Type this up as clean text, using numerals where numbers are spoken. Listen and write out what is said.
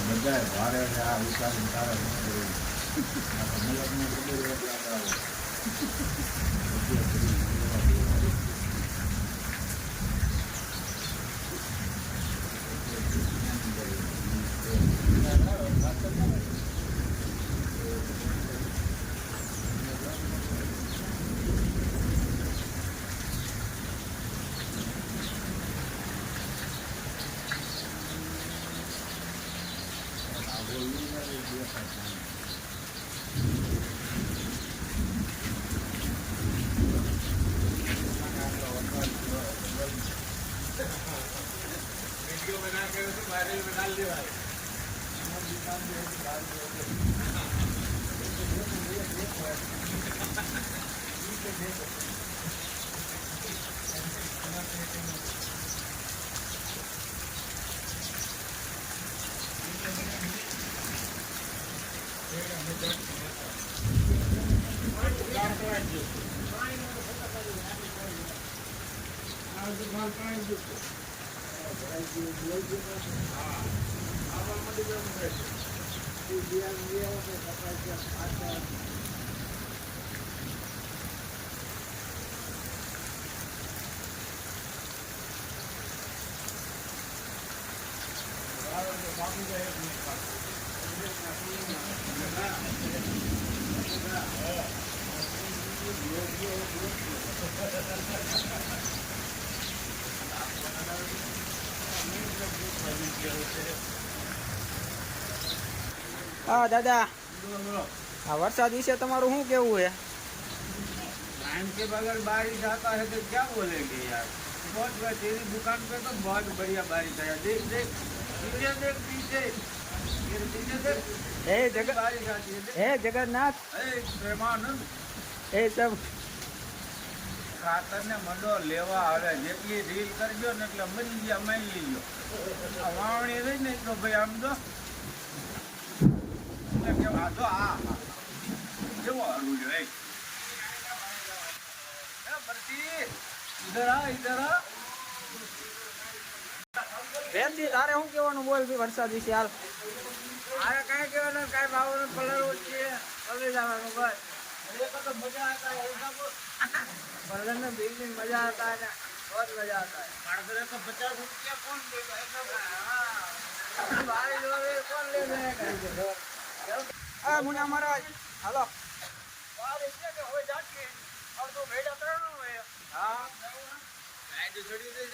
બધા ભારે છે આ વિચારીને તારે શું કરવું મલકને ખબર એટલા આવો वीडियो बना के तो वायरल में डाल दिया भाई दुकान पे डाल હા દાદા આ વરસાદ વિશે તમારું શું કેવું है? टाइम के बगैर बारिश आता है तो क्या बोलेंगे यार। बहुत तेरी दुकान पे तो बहुत बढ़िया बारिश आया। देख देख पीछे देख पीछे देख हे जगत बारिश आती है। हे जगन्नाथ प्रेमानंद हे सब ખાતર ને મંડો લેવા આવે જેટલી રીલ કરજો ને એટલે મરી ગયા મારી લ્યો આ વાવણી રહી ને તો ભાઈ આમ તો એટલે કે આ તો આ જેવો હારું જો એ બરતી ઇધર આ પ્રેમજી તારે શું કહેવાનું બોલ બી વરસાદ વિશે હાલ. આરે કાંઈ કહેવાનું કાંઈ ભાવનું પલળવું છે પલળી જવાનું બસ તો મજા आता है પલન में बीच में मजा आता है ना, बहुत मजा आता है. मार्केट को 50 रुपया कौन देगा ऐसा बारिश हो रही है, कौन ले जाएगा? हाँ मुन्ना महाराज हेलो बारिश से हो जाती है और तो भेजा करो ना हाँ मैं जो छोड़ी दे